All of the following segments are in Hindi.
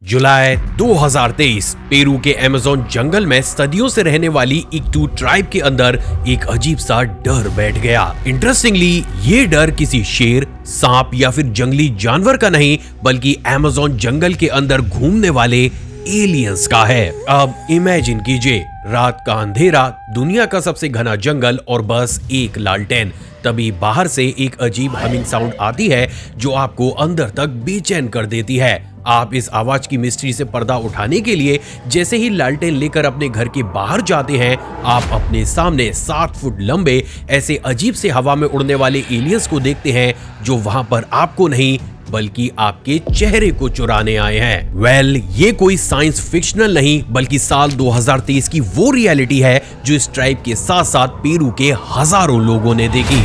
जुलाई 2023 पेरू के अमेज़न जंगल में सदियों से रहने वाली इक्टू ट्राइब के अंदर एक अजीब सा डर बैठ गया। इंटरेस्टिंगली ये डर किसी शेर, सांप या फिर जंगली जानवर का नहीं बल्कि अमेज़न जंगल के अंदर घूमने वाले एलियंस का है। अब इमेजिन कीजिए, रात का अंधेरा, दुनिया का सबसे घना जंगल और बस एक लालटेन। तभी बाहर से एक अजीब हमिंग साउंड आती है जो आपको अंदर तक बेचैन कर देती है। आप इस आवाज की मिस्ट्री से पर्दा उठाने के लिए जैसे ही लालटेन लेकर अपने घर के बाहर जाते हैं, आप अपने सामने 7 फुट लंबे ऐसे अजीब से हवा में उड़ने वाले एलियंस को देखते हैं जो वहां पर आपको नहीं बल्कि आपके चेहरे को चुराने आए हैं। ये कोई साइंस फिक्शनल नहीं बल्कि साल 2023 की वो रियलिटी है जो इस ट्राइब के साथ साथ पेरू के हजारों लोगों ने देखी।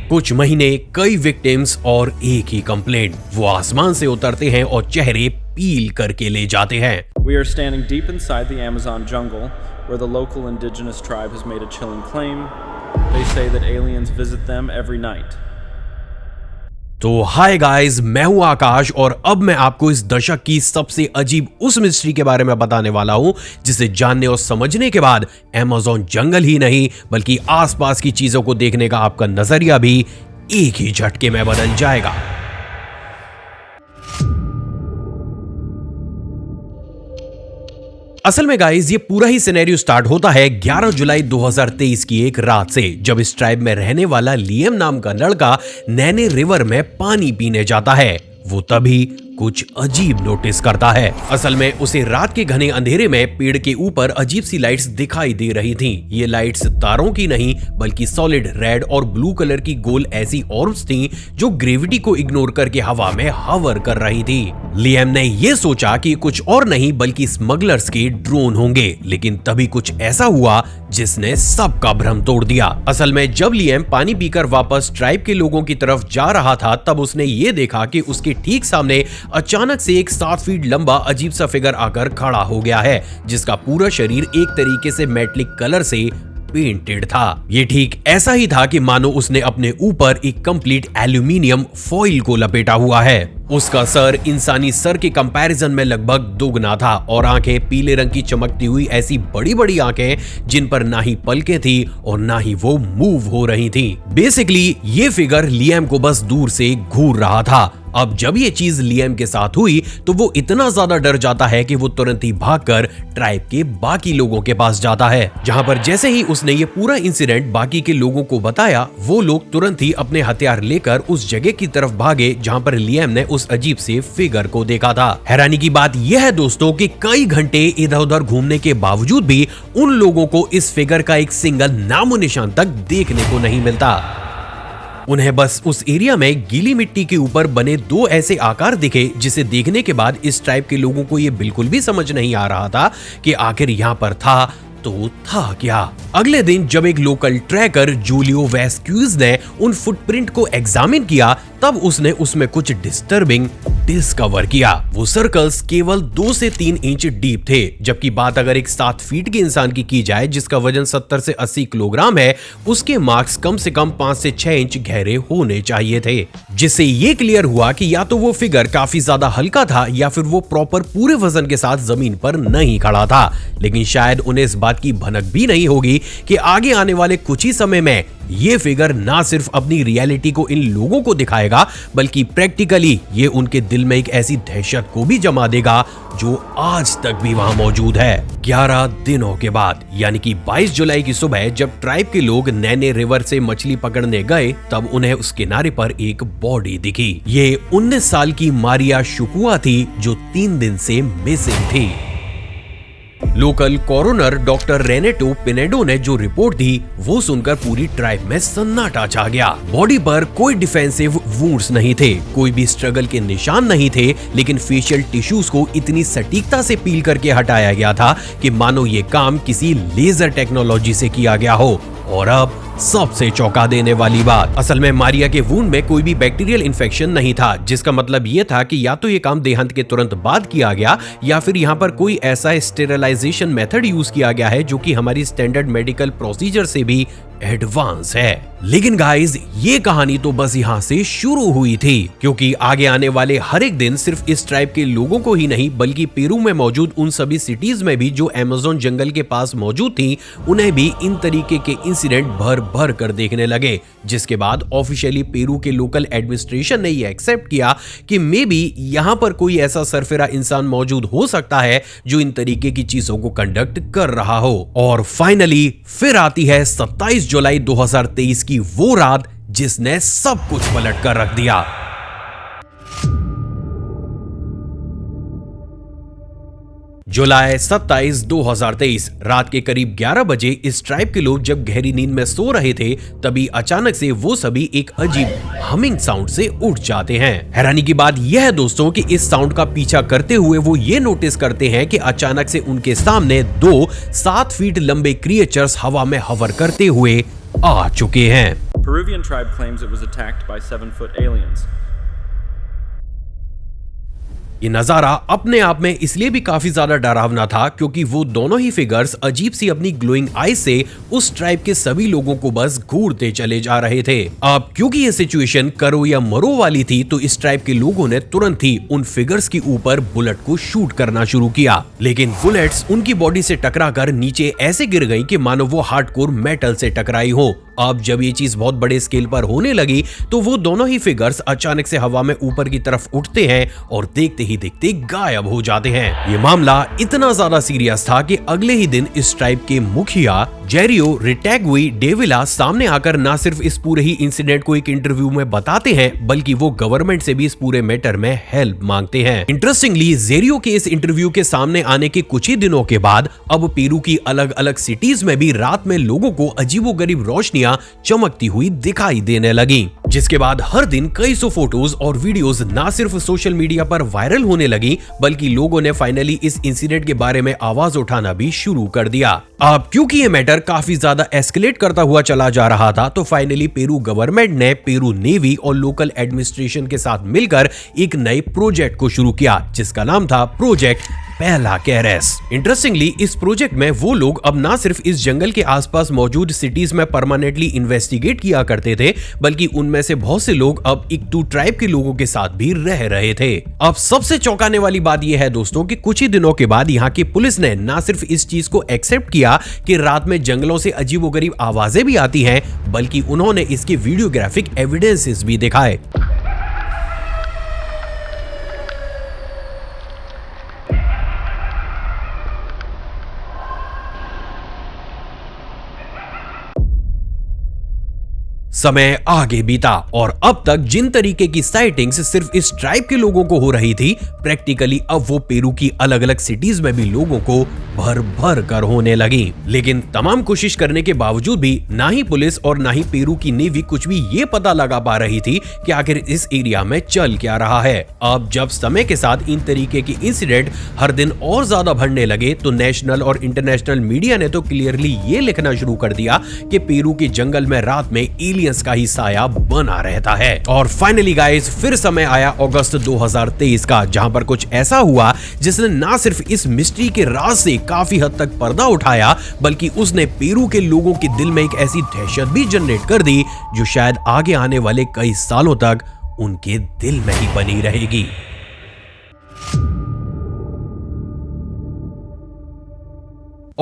कुछ महीने, कई विक्टिम्स और एक ही कंप्लेंट। वो आसमान से उतरते हैं और चेहरे पील करके ले जाते हैं। We are standing deep inside the Amazon jungle where the local indigenous tribe has made a chilling claim. They say that aliens visit them every night. तो हाय गाइस, मैं हूं आकाश और अब मैं आपको इस दशक की सबसे अजीब उस मिस्ट्री के बारे में बताने वाला हूं जिसे जानने और समझने के बाद अमेज़न जंगल ही नहीं बल्कि आसपास की चीजों को देखने का आपका नजरिया भी एक ही झटके में बदल जाएगा। असल में गाइस, ये पूरा ही सिनेरियो स्टार्ट होता है 11 जुलाई 2023 की एक रात से, जब इस ट्राइब में रहने वाला लियम नाम का लड़का नैने रिवर में पानी पीने जाता है। वो तभी कुछ अजीब नोटिस करता है। असल में उसे रात के घने अंधेरे में पेड़ के ऊपर अजीब सी लाइट्स दिखाई दे रही थीं। ये लाइट्स तारों की नहीं बल्कि सॉलिड रेड और ब्लू कलर की गोल ऐसी ऑर्ब्स थीं जो ग्रेविटी को इग्नोर करके हवा में हवर कर रही थी। लियम ने ये सोचा कि कुछ और नहीं बल्कि स्मगलर्स के ड्रोन होंगे, लेकिन तभी कुछ ऐसा हुआ जिसने सबका भ्रम तोड़ दिया। असल में जब लियम पानी पीकर वापस ट्राइब के लोगों की तरफ जा रहा था, तब उसने ये देखा कि उसके ठीक सामने अचानक से एक 7 फीट लंबा अजीब सा फिगर आकर खड़ा हो गया है, जिसका पूरा शरीर एक तरीके से मेटलिक कलर से पेंटेड था। ये ठीक ऐसा ही था कि मानो उसने अपने ऊपर एक कंप्लीट एल्यूमिनियम फॉइल को लपेटा हुआ है। उसका सर इंसानी सर के कंपैरिजन में लगभग दोगुना था और आंखें पीले रंग की चमकती हुई ऐसी बड़ी बड़ी आंखें जिन पर ना ही पलकें थी और ना ही वो मूव हो रही थी। बेसिकली ये फिगर लियम को बस दूर से घूर रहा था। अब जब ये चीज लियम के साथ हुई तो वो इतना ज्यादा डर जाता है कि वो तुरंत ही भागकर ट्राइब के बाकी लोगों के पास जाता है, जहां पर जैसे ही उसने ये पूरा इंसिडेंट बाकी के लोगों को बताया, वो लोग तुरंत ही अपने हथियार लेकर उस जगह की तरफ भागे जहां पर लियम ने उस अजीब से फिगर को देखा था। हैरानी की बात यह है दोस्तों कि कई घंटे इधर उधर घूमने के बावजूद भी उन लोगों को इस फिगर का एक सिंगल नामो निशान तक देखने को नहीं मिलता। उन्हें बस उस एरिया में गीली मिट्टी के ऊपर बने 2 ऐसे आकार दिखे जिसे देखने के बाद इस ट्राइब के लोगों को यह बिल्कुल भी समझ नहीं आ रहा था कि आखिर यहाँ पर था तो था क्या। अगले दिन जब एक लोकल ट्रैकर जूलियो वेस्क्यूज ने उन फुटप्रिंट को एग्जामिन किया, तब उसने उसमें कुछ डिस्टर्बिंग डिस्कवर किया। वो सर्कल्स केवल 2 से 3 इंच डीप थे, जबकि बात अगर एक 7 फीट के इंसान की की जाए जिसका वजन 70 से 80 किलोग्राम है, उसके मार्क्स कम से कम 5 से 6 इंच गहरे होने चाहिए थे। जिससे ये क्लियर हुआ कि या तो वो फिगर काफी ज्यादा हल्का था या फिर वो प्रॉपर पूरे वजन के साथ जमीन पर नहीं खड़ा था। लेकिन शायद उन्हें इस बात की भनक भी नहीं होगी कि आगे आने वाले कुछ ही समय में ये फिगर ना सिर्फ अपनी रियलिटी को इन लोगों को दिखाएगा बल्कि प्रैक्टिकली ये उनके दिल में एक ऐसी दहशत को भी जमा देगा जो आज तक भी वहां मौजूद है। 11 दिनों के बाद यानी कि 22 जुलाई की सुबह जब ट्राइब के लोग नैने रिवर से मछली पकड़ने गए, तब उन्हें उस किनारे पर एक बॉडी दिखी। ये 19 साल की मारिया शुकुआ थी जो 3 दिन से मिसिंग थी। लोकल कोरोनर डॉक्टर रेनेटो पिनेडो ने जो रिपोर्ट दी वो सुनकर पूरी ट्राइब में सन्नाटा छा गया। बॉडी पर कोई डिफेंसिव वुंड्स नहीं थे, कोई भी स्ट्रगल के निशान नहीं थे, लेकिन फेशियल टिश्यूज को इतनी सटीकता से पील करके हटाया गया था कि मानो ये काम किसी लेजर टेक्नोलॉजी से किया गया हो। और अब सबसे चौंका देने वाली बात, असल में मारिया के वुंड में कोई भी बैक्टीरियल इन्फेक्शन नहीं था, जिसका मतलब ये था कि या तो ये काम देहांत के तुरंत बाद किया गया या फिर यहाँ पर कोई ऐसा स्टेरिलाइजेशन मेथड यूज किया गया है जो कि हमारी स्टैंडर्ड मेडिकल प्रोसीजर से भी एडवांस है। लेकिन गाइस, ये कहानी तो बस यहाँ से शुरू हुई थी, क्योंकि आगे आने वाले हर एक दिन सिर्फ इस ट्राइब के लोगों को ही नहीं बल्कि पेरू में मौजूद उन सभी सिटीज में भी जो अमेज़न जंगल के पास मौजूद थी, उन्हें भी इन तरीके के इंसिडेंट भर भर कर देखने लगे। जिसके बाद ऑफिशियली पेरू के लोकल एडमिनिस्ट्रेशन ने ये एक्सेप्ट किया कि मे बी यहाँ पर कोई ऐसा सरफिरा इंसान मौजूद हो सकता है जो इन तरीके की चीजों को कंडक्ट कर रहा हो। और फाइनली फिर आती है 27 जुलाई 2023 की वो रात जिसने सब कुछ पलट कर रख दिया। जुलाई 27, 2023 रात के करीब 11 बजे इस ट्राइब के लोग जब गहरी नींद में सो रहे थे, तभी अचानक से वो सभी एक अजीब हमिंग साउंड से उठ जाते हैं। हैरानी की बात यह है दोस्तों कि इस साउंड का पीछा करते हुए वो ये नोटिस करते हैं कि अचानक से उनके सामने दो 7 फीट लंबे क्रिएचर्स हवा में हवर करते हुए आ चुके हैं। Peruvian tribe claims it was attacked by 7-foot aliens. ये नजारा अपने आप में इसलिए भी काफी ज्यादा डरावना था क्योंकि वो दोनों ही फिगर्स अजीब सी अपनी ग्लोइंग आई से उस ट्राइब के सभी लोगों को बस घूरते चले जा रहे थे। अब क्योंकि ये सिचुएशन करो या मरो वाली थी, तो इस ट्राइब के लोगों ने तुरंत ही उन फिगर्स के ऊपर बुलेट को शूट करना शुरू किया, लेकिन बुलेट्स उनकी बॉडी से टकराकर नीचे ऐसे गिर गई कि मानो वो हार्डकोर मेटल से टकराई हो। अब जब ये चीज बहुत बड़े स्केल पर होने लगी तो वो दोनों ही फिगर्स अचानक से हवा में ऊपर की तरफ उठते हैं और देखते ही देखते गायब हो जाते हैं। ये मामला इतना ज्यादा सीरियस था कि अगले ही दिन इस ट्राइब के मुखिया जेरियो रिटैगुई डेविला सामने आकर न सिर्फ इस पूरे ही इंसिडेंट को एक इंटरव्यू में बताते हैं, बल्कि वो गवर्नमेंट से भी इस पूरे मैटर में हेल्प मांगते हैं। इंटरेस्टिंगली, जेरियो के इस इंटरव्यू के सामने आने के कुछ ही दिनों के बाद अब पेरू की अलग अलग सिटीज में भी रात में लोगों को अजीबोगरीब रोशनियां चमकती हुई दिखाई देने लगी, जिसके बाद हर दिन कई सौ फोटोज और वीडियोस ना सिर्फ सोशल मीडिया पर वायरल होने लगी, बल्कि लोगों ने फाइनली इस इंसिडेंट के बारे में आवाज उठाना भी शुरू कर दिया। अब क्योंकि ये मैटर काफी ज्यादा एस्केलेट करता हुआ चला जा रहा था, तो फाइनली पेरू गवर्नमेंट ने पेरू नेवी और लोकल एडमिनिस्ट्रेशन के साथ मिलकर एक नए प्रोजेक्ट को शुरू किया, जिसका नाम था प्रोजेक्ट पहला कैरेस। इंटरेस्टिंगली, इस प्रोजेक्ट में वो लोग अब ना सिर्फ इस जंगल के आसपास मौजूद सिटीज में परमानेंटली इन्वेस्टिगेट किया करते थे, बल्कि उनमें से बहुत से लोग अब इक्टू ट्राइब के लोगों के साथ भी रह रहे थे। अब सबसे चौंकाने वाली बात यह है दोस्तों कि कुछ ही दिनों के बाद यहाँ की पुलिस ने ना सिर्फ इस चीज को एक्सेप्ट किया कि रात में जंगलों से अजीबोगरीब आवाजें भी आती हैं, बल्कि उन्होंने इसके वीडियोग्राफिक एविडेंसेस भी दिखाए। समय आगे बीता और अब तक जिन तरीके की साइटिंग्स सिर्फ इस ट्राइब के लोगों को हो रही थी, प्रैक्टिकली अब वो पेरू की अलग अलग सिटीज में भी लोगों को भर भर कर होने लगी। लेकिन तमाम कोशिश करने के बावजूद भी ना ही पुलिस और ना ही पेरू की नेवी कुछ भी ये पता लगा पा रही थी कि आखिर इस एरिया में चल क्या रहा है। अब जब समय के साथ इन तरीके की इंसिडेंट हर दिन और ज्यादा बढ़ने लगे, तो नेशनल और इंटरनेशनल मीडिया ने तो क्लियरली ये लिखना शुरू कर दिया कि पेरू के जंगल में रात में एलियंस का ही साया बना रहता है। और फाइनली गाइस, फिर समय आया अगस्त 2023 का, जहां पर कुछ ऐसा हुआ जिसने ना सिर्फ इस मिस्ट्री के राज से काफी हद तक पर्दा उठाया, बल्कि उसने पेरू के लोगों के दिल में एक ऐसी दहशत भी जनरेट कर दी जो शायद आगे आने वाले कई सालों तक उनके दिल में ही बनी रहेगी।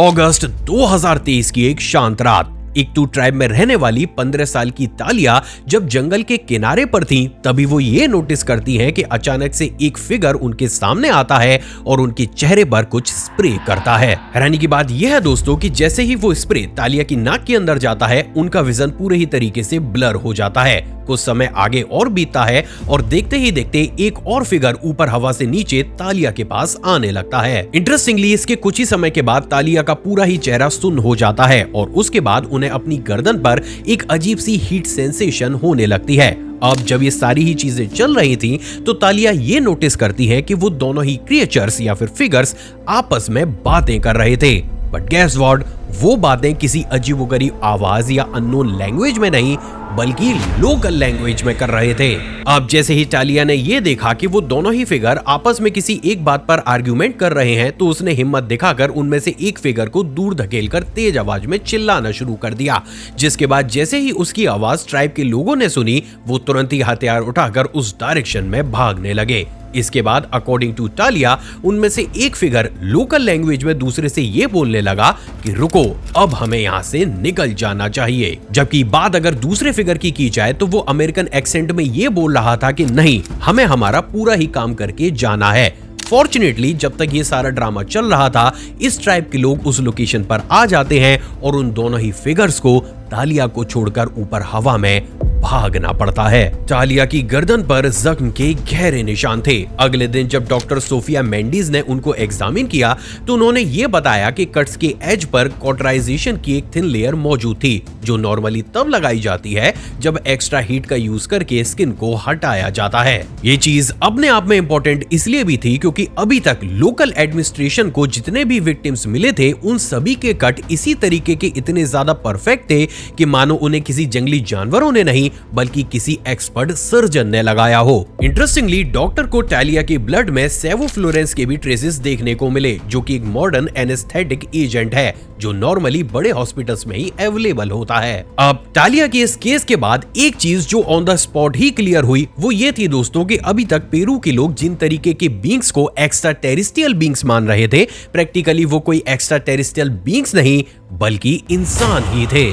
अगस्त 2023 की एक शांत रात, इक्टू ट्राइब में रहने वाली 15 साल की तालिया जब जंगल के किनारे पर थी, तभी वो ये नोटिस करती हैं कि अचानक से एक फिगर उनके सामने आता है और उनके चेहरे पर कुछ स्प्रे करता है। हैरानी की बात यह है दोस्तों कि जैसे ही वो स्प्रे तालिया की नाक के अंदर जाता है, उनका विजन पूरे ही तरीके से ब्लर हो जाता है। कुछ समय आगे और बीतता है और देखते ही देखते एक और फिगर ऊपर हवा से नीचे तालिया के पास आने लगता है। इंटरेस्टिंगली, इसके कुछ ही समय के बाद तालिया का पूरा ही चेहरा सुन्न हो जाता है और उसके बाद उन्हें अपनी गर्दन पर एक अजीब सी हीट सेंसेशन होने लगती है। अब जब ये सारी ही चीजें चल रही थी, तो तालिया ये नोटिस करती है कि वो दोनों ही क्रिएचर्स या फिर फिगर्स आपस में बातें कर रहे थे। बट गेस व्हाट, वो बातें किसी अजीबोगरीब आवाज या अननोन लैंग्वेज में नहीं, बल्कि लोकल लैंग्वेज में कर रहे थे। अब जैसे ही टालिया ने ये देखा कि वो दोनों ही फिगर आपस में किसी एक बात पर आर्ग्यूमेंट कर रहे हैं, तो उसने हिम्मत दिखाकर उनमें से एक फिगर को दूर धकेलकर तेज आवाज में चिल्लाना शुरू कर दिया। जिसके बाद जैसे ही उसकी आवाज ट्राइब के लोगों ने सुनी, वो तुरंत ही हथियार उठाकर उस डायरेक्शन में भागने लगे। इसके बाद अकॉर्डिंग टू टालिया, उनमें से एक फिगर लोकल लैंग्वेज में दूसरे से ये बोलने लगा कि रुको, अब हमें यहाँ से निकल जाना चाहिए। जबकि बात अगर दूसरे फिगर की जाए तो वो अमेरिकन एक्सेंट में ये बोल रहा था कि नहीं, हमें हमारा पूरा ही काम करके जाना है। फॉर्चुनेटली जब तक ये सारा ड्रामा चल रहा था, इस ट्राइब के लोग उस लोकेशन पर आ जाते हैं और उन दोनों ही फिगर्स को टालिया को छोड़कर ऊपर हवा में भागना पड़ता है। टालिया की गर्दन पर जख्म के गहरे निशान थे। अगले दिन जब डॉक्टर सोफिया मेंडिस ने उनको एग्जामिन किया तो उन्होंने ये बताया कि कट्स के एज पर कॉटराइजेशन की एक थिन लेयर मौजूद थी, जो नॉर्मली तब लगाई जाती है जब एक्स्ट्रा हीट का यूज करके स्किन को हटाया जाता है। ये चीज अपने आप में इंपॉर्टेंट इसलिए भी थी क्योंकि अभी तक लोकल एडमिनिस्ट्रेशन को जितने भी विक्टिम्स मिले थे, उन सभी के कट इसी तरीके के इतने ज्यादा परफेक्ट थे कि मानो उन्हें किसी जंगली जानवरों ने नहीं बल्कि किसी एक्सपर्ट सर्जन ने लगाया हो। इंटरेस्टिंगली डॉक्टर को टालिया के ब्लड में सेवोफ्लोरेंस के भी ट्रेसेस देखने को मिले, जो कि एक मॉडर्न एनेस्थेटिक एजेंट है जो नॉर्मली बड़े हॉस्पिटल्स में ही अवेलेबल होता है। अब टालिया के इस केस के बाद एक चीज जो on the spot he clear हुई वो ये थी दोस्तों कि अभी तक पेरू के लोग जिन तरीके के बींग्स को एक्स्ट्रा टेरिस्ट्रियल बींग्स मान रहे थे, प्रैक्टिकली वो कोई एक्स्ट्रा टेरिस्ट्रियल बींग्स नहीं बल्कि इंसान ही थे।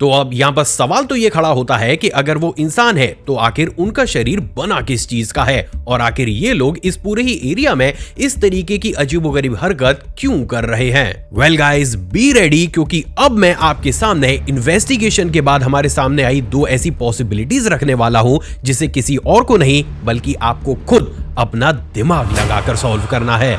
तो अब यहाँ पर सवाल तो ये खड़ा होता है कि अगर वो इंसान है तो आखिर उनका शरीर बना किस चीज का है, और आखिर ये लोग इस पूरे ही एरिया में इस तरीके की अजीबोगरीब हरकत क्यों कर रहे हैं। वेल गाइस, बी रेडी, क्योंकि अब मैं आपके सामने इन्वेस्टिगेशन के बाद हमारे सामने आई दो ऐसी पॉसिबिलिटीज रखने वाला हूं जिसे किसी और को नहीं बल्कि आपको खुद अपना दिमाग लगाकर सॉल्व करना है।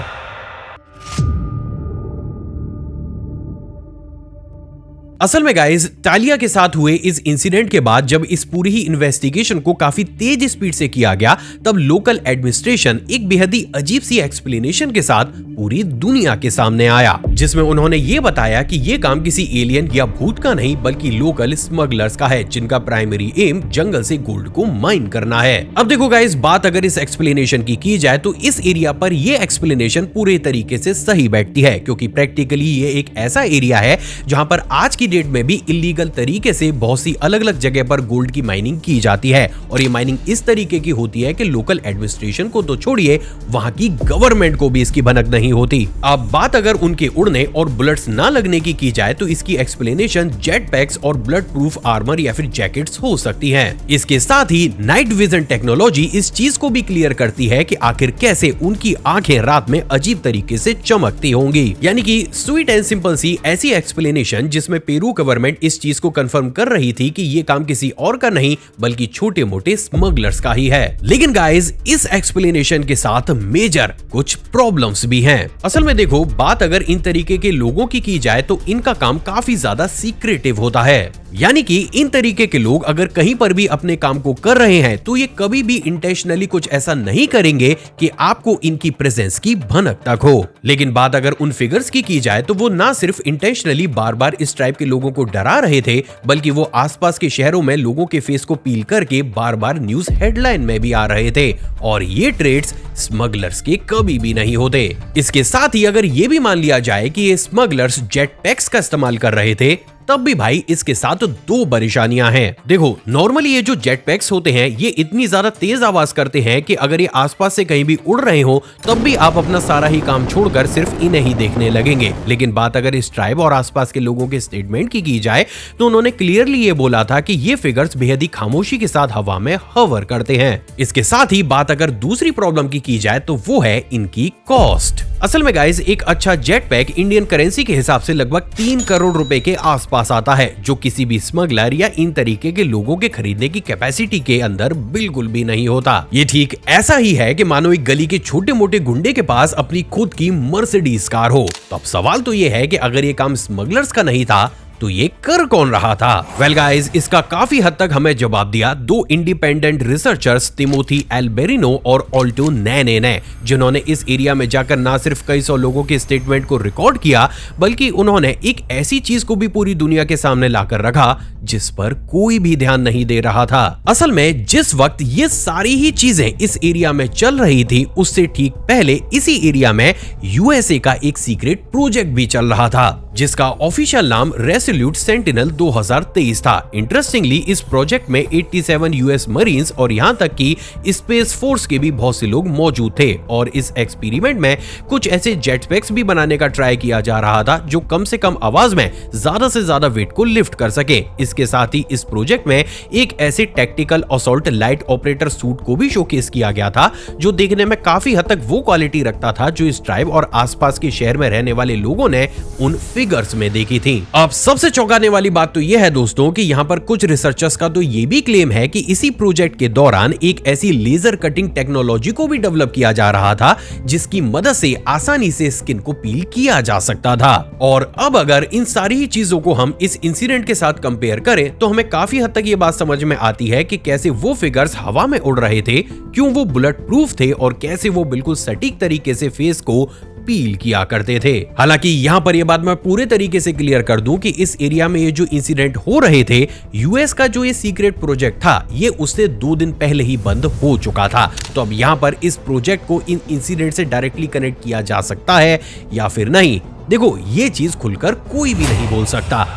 असल में गाइस, टालिया के साथ हुए इस इंसिडेंट के बाद जब इस पूरी ही इन्वेस्टिगेशन को काफी तेज स्पीड से किया गया, तब लोकल एडमिनिस्ट्रेशन एक बेहद ही अजीब सी एक्सप्लेनेशन के साथ पूरी दुनिया के सामने आया, जिसमें उन्होंने ये बताया कि ये काम किसी एलियन या भूत का नहीं बल्कि लोकल स्मगलर्स का है, जिनका प्राइमरी एम जंगल से गोल्ड को माइन करना है। अब देखो गाइस, बात अगर इस एक्सप्लेनेशन की जाए तो इस एरिया पर ये एक्सप्लेनेशन पूरे तरीके से सही बैठती है, क्योंकि प्रैक्टिकली ये एक ऐसा एरिया है जहां पर आज की डेट में भी इलीगल तरीके से बहुत सी अलग अलग जगह पर गोल्ड की माइनिंग की जाती है, और ये माइनिंग इस तरीके की होती है कि लोकल एडमिनिस्ट्रेशन को तो छोड़िए, वहां की गवर्नमेंट को भी इसकी भनक नहीं होती। अब बात अगर उनके उड़ने और बुलेट्स ना लगने की जाए तो इसकी एक्सप्लेनेशन जेट पैक्स और ब्लड प्रूफ आर्मर या फिर जैकेट्स हो सकती है। इसके साथ ही नाइट विजन टेक्नोलॉजी इस चीज को भी क्लियर करती है कि आखिर कैसे उनकी आंखें रात में अजीब तरीके से चमकती होंगी, यानी कि स्वीट एंड सिंपल सी ऐसी एक्सप्लेनेशन जिसमें पेरू गवर्नमेंट इस चीज को कंफर्म कर रही थी कि ये काम किसी और का नहीं बल्कि छोटे मोटे स्मगलर्स का ही है। लेकिन गाइस, इस एक्सप्लेनेशन के साथ मेजर कुछ प्रॉब्लम्स भी हैं। असल में देखो, बात अगर इन तरीके के लोगों की जाए तो इनका काम काफी ज्यादा सीक्रेटिव होता है, यानी कि इन तरीके के लोग अगर कहीं पर भी अपने काम को कर रहे हैं तो ये कभी भी इंटेंशनली कुछ ऐसा नहीं करेंगे कि आपको इनकी प्रेजेंस की भनक तक हो। लेकिन बात अगर उन फिगर्स की जाए तो वो ना सिर्फ इंटेंशनली बार बार इस ट्राइब के लोगों को डरा रहे थे, बल्कि वो आसपास के शहरों में लोगों के फेस को पील करके बार बार न्यूज हेडलाइन में भी आ रहे थे, और ये ट्रेड्स स्मगलर्स के कभी भी नहीं होते। इसके साथ ही अगर ये भी मान लिया जाए कि ये स्मगलर्स जेट पैक्स का इस्तेमाल कर रहे थे, तब भी भाई इसके साथ दो परेशानियां हैं। देखो, नॉर्मली ये जो जेट पैक्स होते हैं ये इतनी ज्यादा तेज आवाज करते हैं कि अगर ये आसपास से कहीं भी उड़ रहे हो तब भी आप अपना सारा ही काम छोड़कर सिर्फ इन्हें ही देखने लगेंगे। लेकिन बात अगर इस ट्राइब और आसपास के लोगों के स्टेटमेंट की जाए तो उन्होंने क्लियरली ये बोला था कि ये फिगर्स बेहद ही खामोशी के साथ हवा में हवर करते हैं। इसके साथ ही बात अगर दूसरी प्रॉब्लम की जाए तो वो है इनकी कॉस्ट। असल में गाइस, एक अच्छा जेट पैक इंडियन करेंसी के हिसाब से लगभग 3 करोड़ रुपए के आसपास आता है, जो किसी भी स्मगलर या इन तरीके के लोगों के खरीदने की कैपेसिटी के अंदर बिल्कुल भी नहीं होता। ये ठीक ऐसा ही है कि मानो एक गली के छोटे मोटे गुंडे के पास अपनी खुद की मर्सिडीज कार हो। तो अब सवाल तो ये है कि अगर ये काम स्मगलर्स का नहीं था तो ये कर कौन रहा था? वेल गाइस, इसका काफी हद तक हमें जवाब दिया दो इंडिपेंडेंट रिसर्चर्स तिमोथी एल्बेरिनो और ऑल्टो नैने ने, जिन्होंने इस एरिया में जाकर ना सिर्फ कई सौ लोगों के स्टेटमेंट को रिकॉर्ड किया, बल्कि उन्होंने एक ऐसी चीज को भी पूरी दुनिया के सामने लाकर रखा जिस पर कोई भी ध्यान नहीं दे रहा था। असल में जिस वक्त ये सारी ही चीजें इस एरिया में चल रही थी, उससे ठीक पहले इसी एरिया में यूएसए का एक सीक्रेट प्रोजेक्ट भी चल रहा था, जिसका ऑफिशियल नाम रेसोल्यूट सेंटिनल 2023 था। इंटरेस्टिंगली इस प्रोजेक्ट में 87 यूएस मरीन्स और यहां तक कि स्पेस फोर्स के भी बहुत से लोग मौजूद थे, और इस एक्सपेरिमेंट में कुछ ऐसे जेटपैक्स भी बनाने का ट्राई किया जा रहा था जो कम से कम आवाज में ज्यादा से ज्यादा वेट को लिफ्ट कर सके। इसके साथ ही इस प्रोजेक्ट में एक ऐसे tactical assault light operator suit को भी शोकेस किया गया था, जो देखने में काफी हद तक वो क्वालिटी रखता था जो इस ट्राइब और आसपास के शहर में रहने वाले लोगों ने उन फिगर्स में देखी थी। अब सबसे चौंकाने वाली बात तो यह है दोस्तों कि यहाँ पर कुछ रिसर्चर्स का तो ये भी क्लेम है कि इसी प्रोजेक्ट के दौरान एक ऐसी लेजर कटिंग टेक्नोलॉजी को भी डेवलप किया जा रहा था जिसकी मदद से आसानी से स्किन को पील किया जा सकता था। और अब अगर इन सारी ही चीजों को हम इस इंसिडेंट के साथ कंपेयर करें तो हमें काफी हद तक ये बात समझ में आती है कि कैसे वो फिगर्स हवा में उड़ रहे थे, क्यों वो बुलेट प्रूफ थे और कैसे वो बिल्कुल सटीक तरीके से फेस को पील किया करते थे। हालांकि यहाँ पर यह बात मैं पूरे तरीके से क्लियर कर दूं कि इस एरिया में ये जो इंसिडेंट हो रहे थे, यूएस का जो ये सीक्रेट प्रोजेक्ट था, ये उससे 2 दिन पहले ही बंद हो चुका था। तो अब यहाँ पर इस प्रोजेक्ट को इन इंसिडेंट से डायरेक्टली कनेक्ट किया जा सकता है या फिर नहीं, देखो ये चीज खुलकर कोई भी नहीं बोल सकता।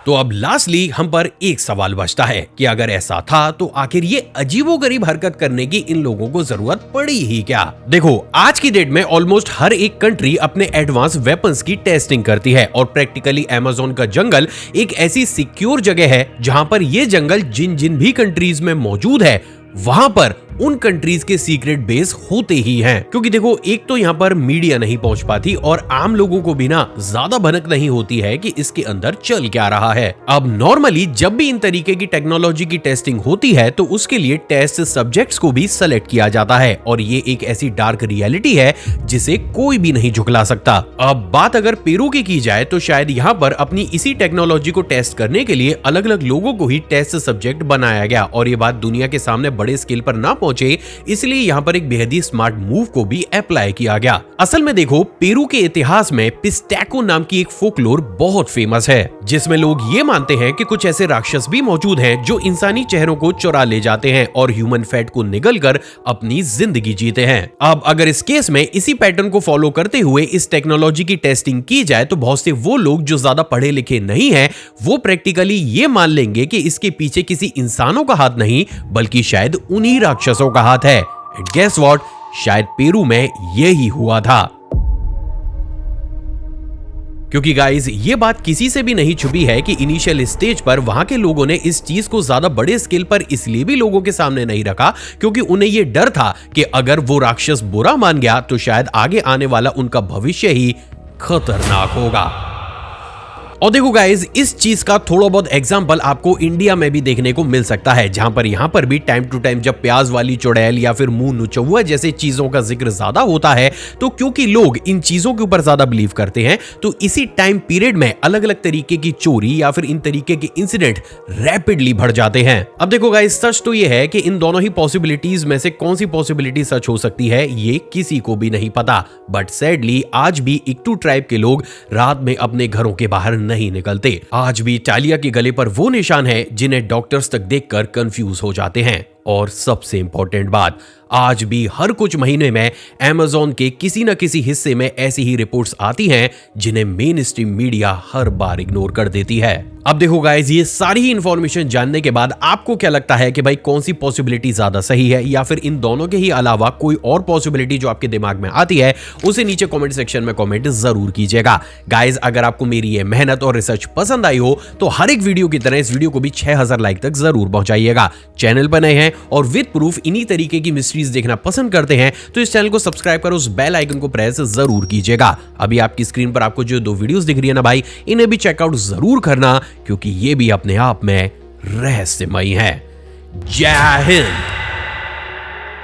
तो अब लास्टली हम पर एक सवाल बचता है कि अगर ऐसा था तो आखिर ये अजीबोगरीब हरकत करने की इन लोगों को जरूरत पड़ी ही क्या? देखो आज की डेट में ऑलमोस्ट हर एक कंट्री अपने एडवांस वेपन्स की टेस्टिंग करती है, और प्रैक्टिकली अमेज़न का जंगल एक ऐसी सिक्योर जगह है जहां पर ये जंगल जिन भी कंट्रीज में मौजूद है वहां पर उन कंट्रीज के सीक्रेट बेस होते ही हैं। क्योंकि देखो एक तो यहाँ पर मीडिया नहीं पहुंच पाती और आम लोगों को भी ना ज्यादा भनक नहीं होती है कि इसके अंदर चल क्या रहा है। अब नॉर्मली जब भी इन तरीके की टेक्नोलॉजी की टेस्टिंग होती है तो उसके लिए टेस्ट सब्जेक्ट्स को भी सेलेक्ट किया जाता है, और ये एक ऐसी डार्क रियलिटी है जिसे कोई भी नहीं झुकला सकता। अब बात अगर पेरू की जाए तो शायद यहाँ पर अपनी इसी टेक्नोलॉजी को टेस्ट करने के लिए अलग अलग लोगों को ही टेस्ट सब्जेक्ट बनाया गया, और ये बात दुनिया के सामने बड़े स्केल पर ना पहुंचे, इसलिए यहाँ पर एक बेहद ही स्मार्ट मूव को भी अप्लाई किया गया। असल में देखो पेरू के इतिहास में पिस्टैको नाम की एक फोकलोर बहुत फेमस है, जिसमें लोग ये मानते हैं कि कुछ ऐसे राक्षस भी मौजूद हैं जो इंसानी चेहरों को चुरा ले जाते हैं और ह्यूमन फैट को निगलकर अपनी जिंदगी जीते हैं। अब अगर इस केस में इसी पैटर्न को फॉलो करते हुए इस टेक्नोलॉजी की टेस्टिंग की जाए तो बहुत से वो लोग जो ज्यादा पढ़े लिखे नहीं हैं वो प्रैक्टिकली ये मान लेंगे कि इसके पीछे किसी इंसानों का हाथ नहीं बल्कि शायद उन्हीं राक्षसों का हाथ है। एंड गेस व्हाट, शायद पेरू में यही हुआ था। क्योंकि गाइज ये बात किसी से भी नहीं छुपी है कि इनिशियल स्टेज पर वहां के लोगों ने इस चीज को ज्यादा बड़े स्केल पर इसलिए भी लोगों के सामने नहीं रखा क्योंकि उन्हें ये डर था कि अगर वो राक्षस बुरा मान गया तो शायद आगे आने वाला उनका भविष्य ही खतरनाक होगा। और देखो गाइज इस चीज का थोड़ा बहुत एग्जांपल आपको इंडिया में भी देखने को मिल सकता है, जहां पर यहां पर भी टाइम टू टाइम जब प्याज वाली चुड़ैल या फिर मुंह नुचौआ जैसे चीजों का जिक्र ज्यादा होता है तो क्योंकि लोग इन चीजों के ऊपर ज्यादा बिलीव करते हैं तो इसी टाइम पीरियड में अलग अलग तरीके की चोरी या फिर इन तरीके के इंसिडेंट रैपिडली बढ़ जाते हैं। अब देखो गाइज सच तो ये है कि इन दोनों ही पॉसिबिलिटीज में से कौन सी पॉसिबिलिटी सच हो सकती है ये किसी को भी नहीं पता, बट सैडली आज भी इक्टू ट्राइब के लोग रात में अपने घरों के बाहर नहीं निकलते। आज भी टालिया के गले पर वो निशान है जिन्हें डॉक्टर्स तक देखकर कंफ्यूज हो जाते हैं। और सबसे इंपॉर्टेंट बात, आज भी हर कुछ महीने में अमेज़न के किसी न किसी हिस्से में ऐसी ही रिपोर्ट्स आती हैं जिन्हें मेन स्ट्रीम मीडिया हर बार इग्नोर कर देती है। अब देखो गाइज ये सारी ही इंफॉर्मेशन जानने के बाद आपको क्या लगता है कि भाई कौन सी पॉसिबिलिटी ज्यादा सही है या फिर इन दोनों के ही अलावा कोई और पॉसिबिलिटी जो आपके दिमाग में आती है उसे नीचे कमेंट सेक्शन में कमेंट जरूर कीजिएगा। गाइज अगर आपको मेरी ये मेहनत और रिसर्च पसंद आई हो तो हर एक वीडियो की तरह इस वीडियो को भी 6000 लाइक तक जरूर पहुंचाइएगा। चैनल पर नए हैं और विद प्रूफ इन्हीं तरीके की मिस्ट्रीज देखना पसंद करते हैं तो इस चैनल को सब्सक्राइब कर उस बेल आइकन को प्रेस जरूर कीजिएगा। अभी आपकी स्क्रीन पर आपको जो 2 वीडियोस दिख रही है ना भाई, इन्हें भी चेकआउट जरूर करना क्योंकि ये भी अपने आप में रहस्यमयी है। जय हिंद।